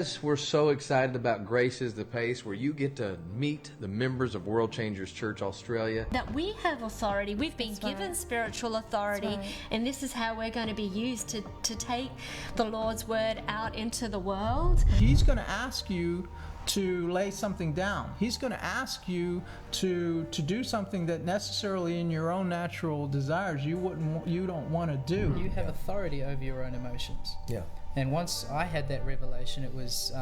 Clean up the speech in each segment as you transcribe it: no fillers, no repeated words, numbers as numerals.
guys, we're so excited about Grace is the Pace, where you get to meet the members of World Changers Church Australia. That we have authority. We've been given spiritual authority, and this is how we're going to be used to take the Lord's word out into the world. He's going to ask you to lay something down. He's going to ask you to do something that necessarily in your own natural desires you don't want to do. You have authority over your own emotions. Yeah. And once I had that revelation, it was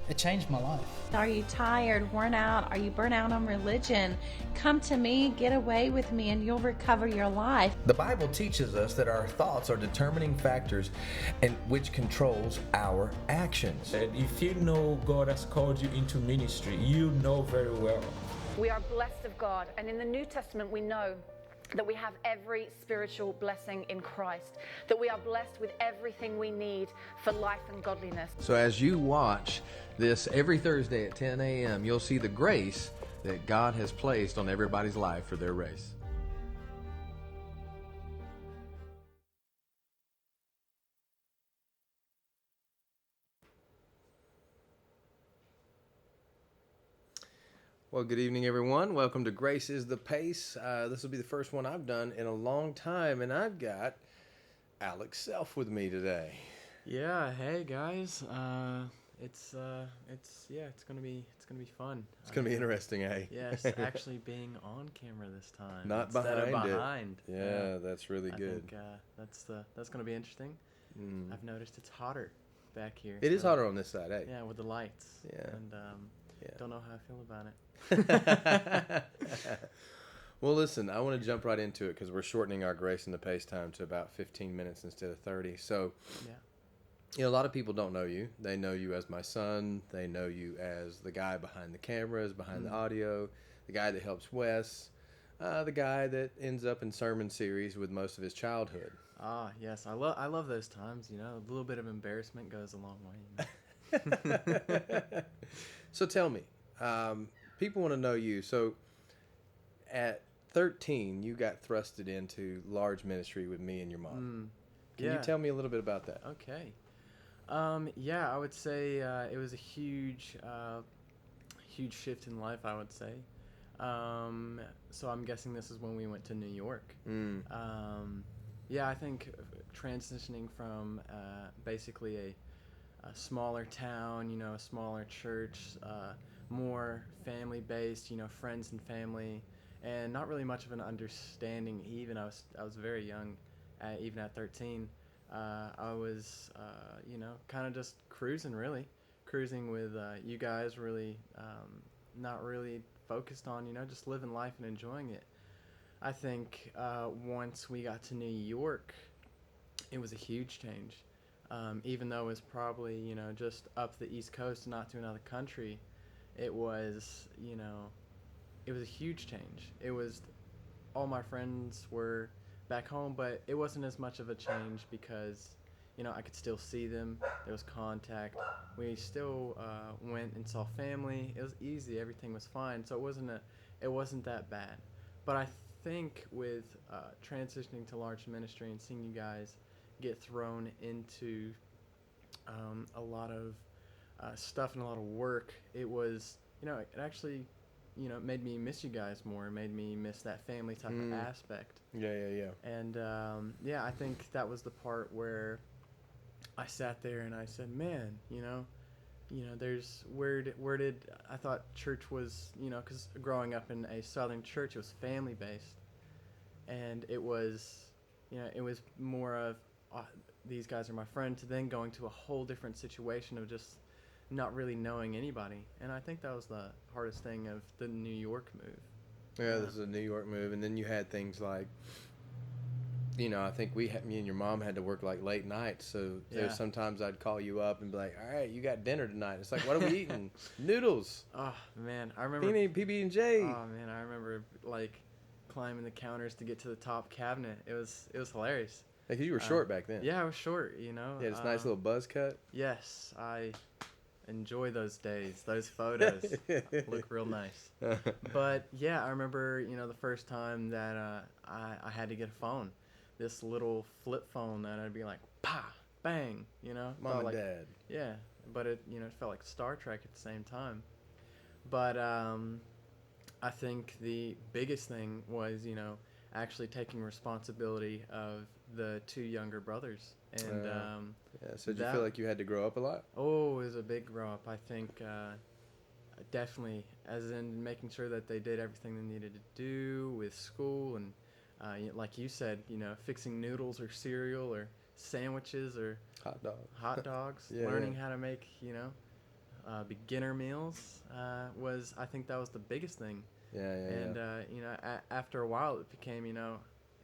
it changed my life. Are you tired, worn out? Are you burnt out on religion? Come to me, get away with me, and you'll recover your life. The Bible teaches us that our thoughts are determining factors and which controls our actions. And if you know God has called you into ministry, you know very well. We are blessed of God, and in the New Testament we know that we have every spiritual blessing in Christ, that we are blessed with everything we need for life and godliness. So as you watch this every Thursday at 10 a.m., you'll see the grace that God has placed on everybody's life for their race. Well, good evening, everyone. Welcome to Grace is the Pace. This will be the first one I've done in a long time, and I've got Alex Self with me today. Yeah, hey guys. It's gonna be fun. It's gonna be interesting, eh? Yes, actually being on camera this time, not instead behind of it. Yeah, that's really good. I think that's gonna be interesting. I've noticed it's hotter back here. It is hotter on this side, eh? Yeah, with the lights. Yeah. And don't know how I feel about it. Well, listen, I want to jump right into it because we're shortening our Grace in the Pace time to about 15 minutes instead of 30. So, a lot of people don't know you. They know you as my son. They know you as the guy behind the cameras, behind the audio, the guy that helps Wes, the guy that ends up in sermon series with most of his childhood. Ah, yes, I love those times. A little bit of embarrassment goes a long way. So tell me, people want to know you. So at 13, you got thrusted into large ministry with me and your mom. Can you tell me a little bit about that? Okay. I would say it was a huge shift in life, I would say. So I'm guessing this is when we went to New York. I think transitioning from basically a smaller town, a smaller church, more family-based, friends and family, and not really much of an understanding. Even I was very young, even at 13. I was, kind of just cruising with you guys, really not really focused on, just living life and enjoying it. I think once we got to New York, it was a huge change. Even though it was probably, just up the East Coast, not to another country, it was, it was a huge change. It was, all my friends were back home, but it wasn't as much of a change because, I could still see them. There was contact. We still went and saw family. It was easy. Everything was fine. So it wasn't that bad. But I think with transitioning to large ministry and seeing you guys get thrown into a lot of stuff and a lot of work, it was, it actually, made me miss you guys more, made me miss that family type of aspect. Yeah. And I think that was the part where I sat there and I said, man, there's where did I thought church was, because growing up in a Southern church, it was family based, and it was, it was more of these guys are my friend, to then going to a whole different situation of just not really knowing anybody. And I think that was the hardest thing of the New York move. Yeah, this is a New York move. And then you had things like, I think me and your mom had to work like late nights. So there's sometimes I'd call you up and be like, all right, you got dinner tonight. It's like, what are we eating? Noodles. Oh, man. I remember. PB&J. Oh, man. I remember, climbing the counters to get to the top cabinet. It was hilarious. Because you were short back then. Yeah, I was short, You had this nice little buzz cut. Yes, I enjoy those days. Those photos look real nice. But, yeah, I remember, the first time that I had to get a phone. This little flip phone that I'd be like, pa, bang, Mom and Dad. Yeah, but it it felt like Star Trek at the same time. But I think the biggest thing was actually taking responsibility of the two younger brothers. And yeah. So did you feel like you had to grow up a lot? oh, it was a big grow up. I think definitely, as in making sure that they did everything they needed to do with school and like you said, fixing noodles or cereal or sandwiches or hot dogs, Yeah, learning yeah. how to make beginner meals was, I think that was the biggest thing. Yeah, And after a while it became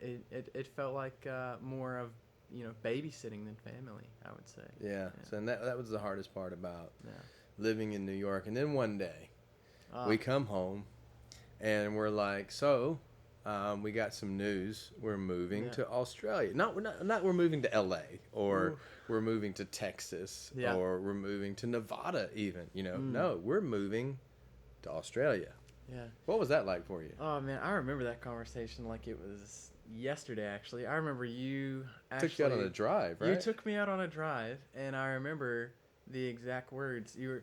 it felt like more of babysitting than family, I would say. yeah. So and that was the hardest part about Yeah. living in New York. And then one day we come home and we're like, so we got some news. We're moving Yeah. to Australia. Not we're moving to LA or we're moving to Texas Yeah. or we're moving to Nevada even, No, we're moving to Australia. Yeah. What was that like for you? Oh man, I remember that conversation like it was yesterday. Actually, I remember you Took you out on a drive, right? You took me out on a drive, and I remember the exact words. You're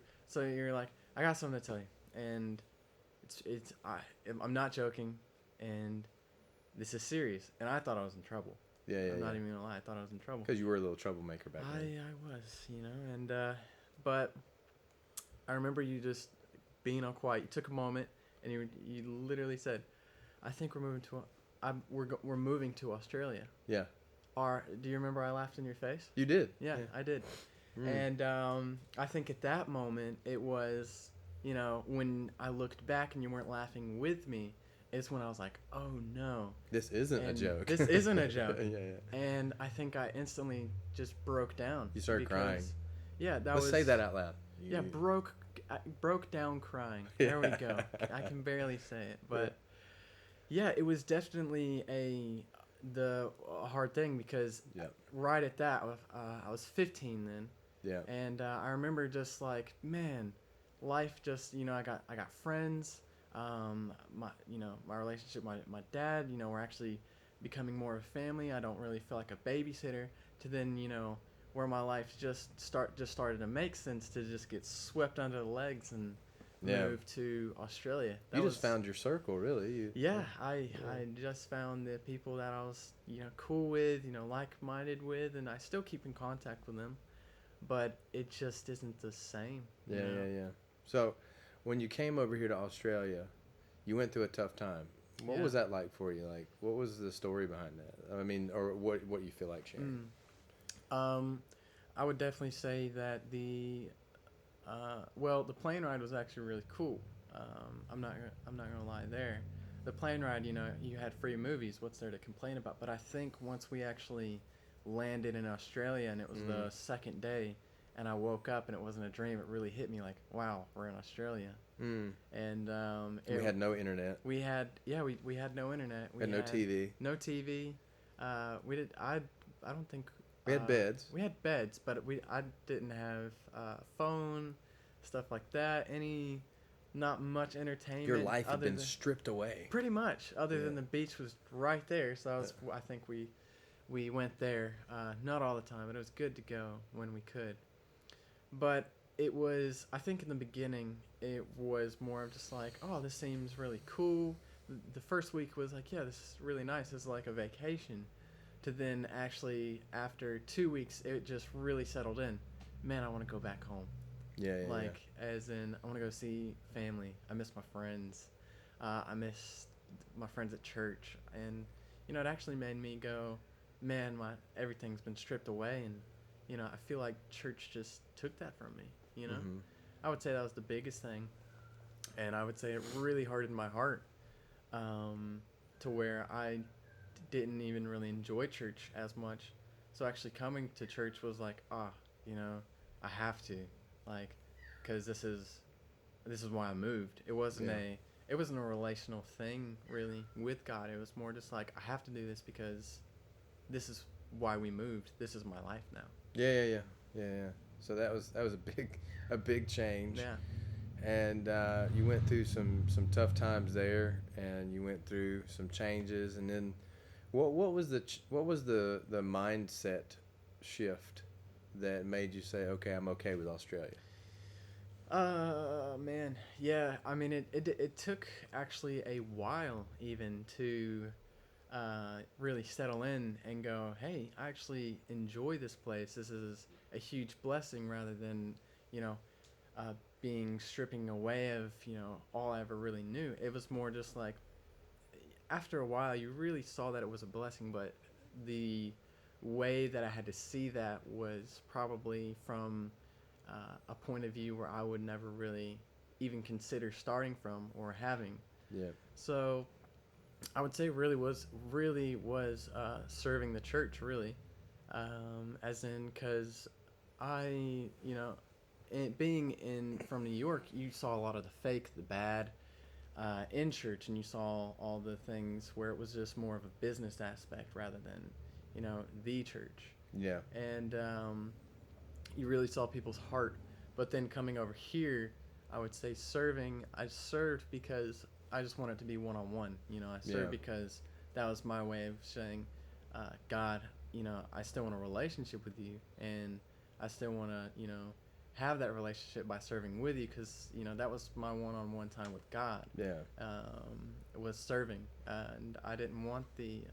like, I got something to tell you, and I'm not joking, and this is serious. And I thought I was in trouble. Yeah. I'm not even gonna lie. I thought I was in trouble. Because you were a little troublemaker back then. I was, and but I remember you just being all quiet. You took a moment, and you literally said, "I think we're moving to we're moving to Australia." Yeah. Do you remember I laughed in your face? You did. Yeah, I did. And I think at that moment it was, when I looked back and you weren't laughing with me, it's when I was like, oh no. This isn't a joke. This isn't a joke. Yeah. And I think I instantly just broke down. You started crying. Yeah, Let's say that out loud. Yeah, I broke down crying. There we go. I can barely say it, but yeah, it was definitely a hard thing because right at that, I was 15 then. Yeah. And I remember just like, man, life just, I got friends. My relationship, my dad, we're actually becoming more of a family. I don't really feel like a babysitter. To then, where my life just started to make sense, to just get swept under the legs and move to Australia. You just found your circle, really. I just found the people that I was, cool with, like-minded with, and I still keep in contact with them, but it just isn't the same. Yeah. So, when you came over here to Australia, you went through a tough time. What was that like for you? Like, what was the story behind that? I mean, or what you feel like sharing? I would definitely say that the plane ride was actually really cool. I'm not gonna lie there. The plane ride, you had free movies. What's there to complain about? But I think once we actually landed in Australia and it was the second day, and I woke up and it wasn't a dream, it really hit me like, wow, we're in Australia. And we had no internet. We had no internet. We had no TV. No TV. We did. I don't think. We had beds. We had beds, but I didn't have phone, stuff like that. Not much entertainment. Your life had been stripped away. Pretty much, other than the beach was right there. So I think we went there. Not all the time, but it was good to go when we could. But it was, I think in the beginning, it was more of just like, oh, this seems really cool. The first week was like, yeah, this is really nice. This is like a vacation. To then actually, after 2 weeks, it just really settled in. Man, I want to go back home. As in, I want to go see family. I miss my friends. I miss my friends at church. And, it actually made me go, man, everything's been stripped away. And, I feel like church just took that from me, I would say that was the biggest thing. And I would say it really hardened my heart to where I didn't even really enjoy church as much. So actually coming to church was like, I have to, like, because this is why I moved. It wasn't a relational thing really with God. It was more just like, I have to do this because this is why we moved. This is my life now. Yeah. So that was a big change. Yeah. And you went through some tough times there, and you went through some changes, and then what was the mindset shift that made you say, okay, I'm okay with Australia? Man, yeah. I mean, it took actually a while even to really settle in and go, hey, I actually enjoy this place. This is a huge blessing rather than, you know, being stripping away of, all I ever really knew. It was more just like, after a while, you really saw that it was a blessing, but the way that I had to see that was probably from a point of view where I would never really even consider starting from or having. Yeah. So I would say really was serving the church, really, as in, because I, being from New York, you saw a lot of the fake, the bad, in church, and you saw all the things where it was just more of a business aspect rather than, the church. Yeah. And you really saw people's heart. But then coming over here, I would say I served because I just wanted to be one-on-one. I served because that was my way of saying, God, I still want a relationship with you, and I still want to, have that relationship by serving with you, because, that was my one-on-one time with God. Yeah. It was serving, and I didn't really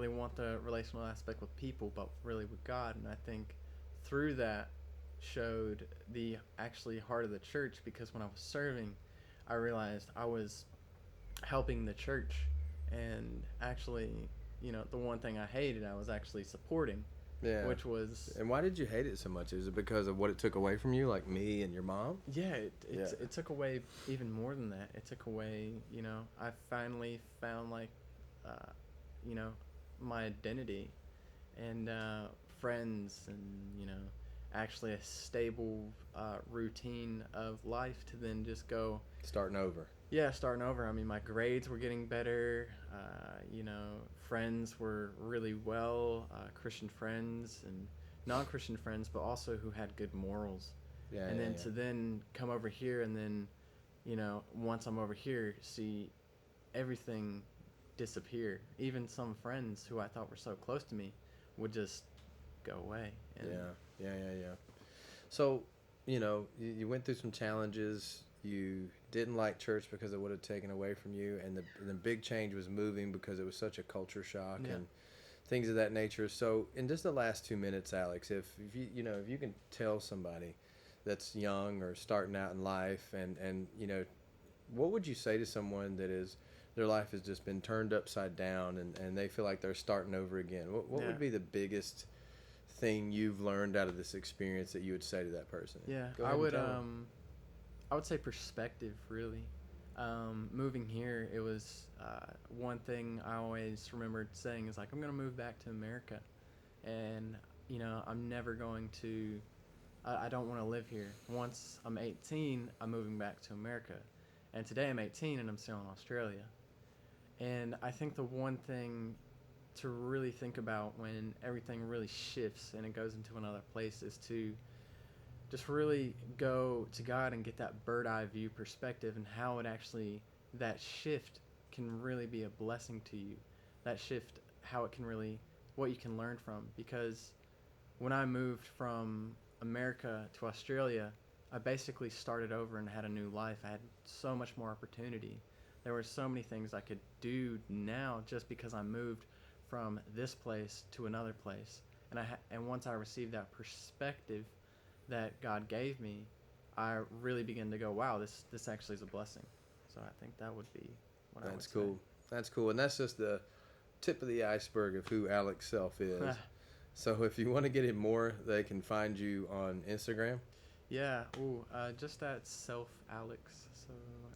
want the relational aspect with people, but really with God. And I think through that showed the actually heart of the church, because when I was serving, I realized I was helping the church, and actually, the one thing I hated, I was actually supporting. Yeah. Which was... And why did you hate it so much? Is it because of what it took away from you, like me and your mom? Yeah, it took away even more than that. It took away, I finally found, like, my identity and friends and, actually a stable routine of life to then just go... Starting over. Yeah, starting over. I mean, my grades were getting better. Friends were really well, Christian friends and non-Christian friends, but also who had good morals. Yeah. And then to then come over here and then, once I'm over here, see everything disappear. Even some friends who I thought were so close to me would just go away. And Yeah. So, you went through some challenges. You didn't like church because it would have taken away from you, and the big change was moving because it was such a culture shock and things of that nature. So in just the last 2 minutes, Alex, if you can tell somebody that's young or starting out in life, and what would you say to someone that is, their life has just been turned upside down and they feel like they're starting over again? What would be the biggest thing you've learned out of this experience that you would say to that person? Yeah, Go ahead and tell them. I would say perspective, really. Moving here, it was one thing I always remembered saying is like, I'm going to move back to America. And, I'm never going to, I don't want to live here. Once I'm 18, I'm moving back to America. And today I'm 18 and I'm still in Australia. And I think the one thing to really think about when everything really shifts and it goes into another place is to just really go to God and get that bird eye view perspective, and how it actually, that shift can really be a blessing to you. That shift, how it can really, what you can learn from. Because when I moved from America to Australia, I basically started over and had a new life. I had so much more opportunity. There were so many things I could do now just because I moved from this place to another place. And once I received that perspective that God gave me, I really began to go, wow, this actually is a blessing. So I think that would be what I would say. That's cool. That's cool. And that's just the tip of the iceberg of who Alex Self is. So if you want to get him more, they can find you on Instagram. Yeah. Just at Self Alex. So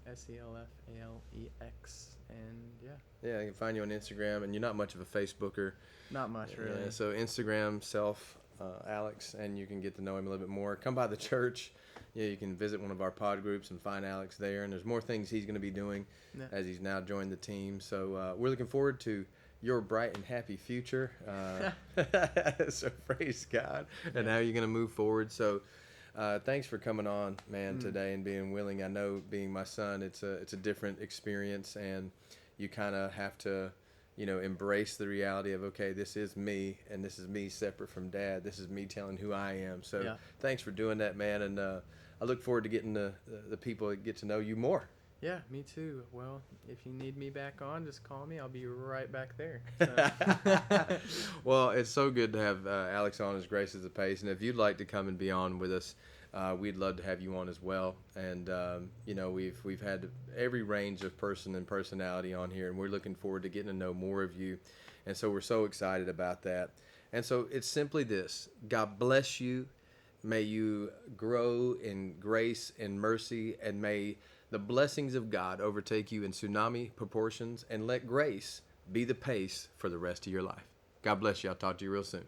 SELFALEX. And Yeah, they can find you on Instagram, and you're not much of a Facebooker. Not much, really. Yeah, so Instagram, Self Alex, and you can get to know him a little bit more. Come by the church. You can visit one of our pod groups and find Alex there. And there's more things he's going to be doing as he's now joined the team. So we're looking forward to your bright and happy future. So praise God. And how you're going to move forward. So thanks for coming on, man, today and being willing. I know being my son, it's a different experience, and you kind of have to embrace the reality of, okay, this is me, and this is me separate from Dad. This is me telling who I am. So thanks for doing that, man. And I look forward to getting the people to get to know you more. Yeah, me too. Well, if you need me back on, just call me. I'll be right back there. So. Well, it's so good to have Alex on as Grace is the Pace. And if you'd like to come and be on with us, we'd love to have you on as well. And we've had every range of person and personality on here, and we're looking forward to getting to know more of you. And so we're so excited about that. And so it's simply this: God bless you. May you grow in grace and mercy, and may the blessings of God overtake you in tsunami proportions, and let grace be the pace for the rest of your life. God bless you. I'll talk to you real soon.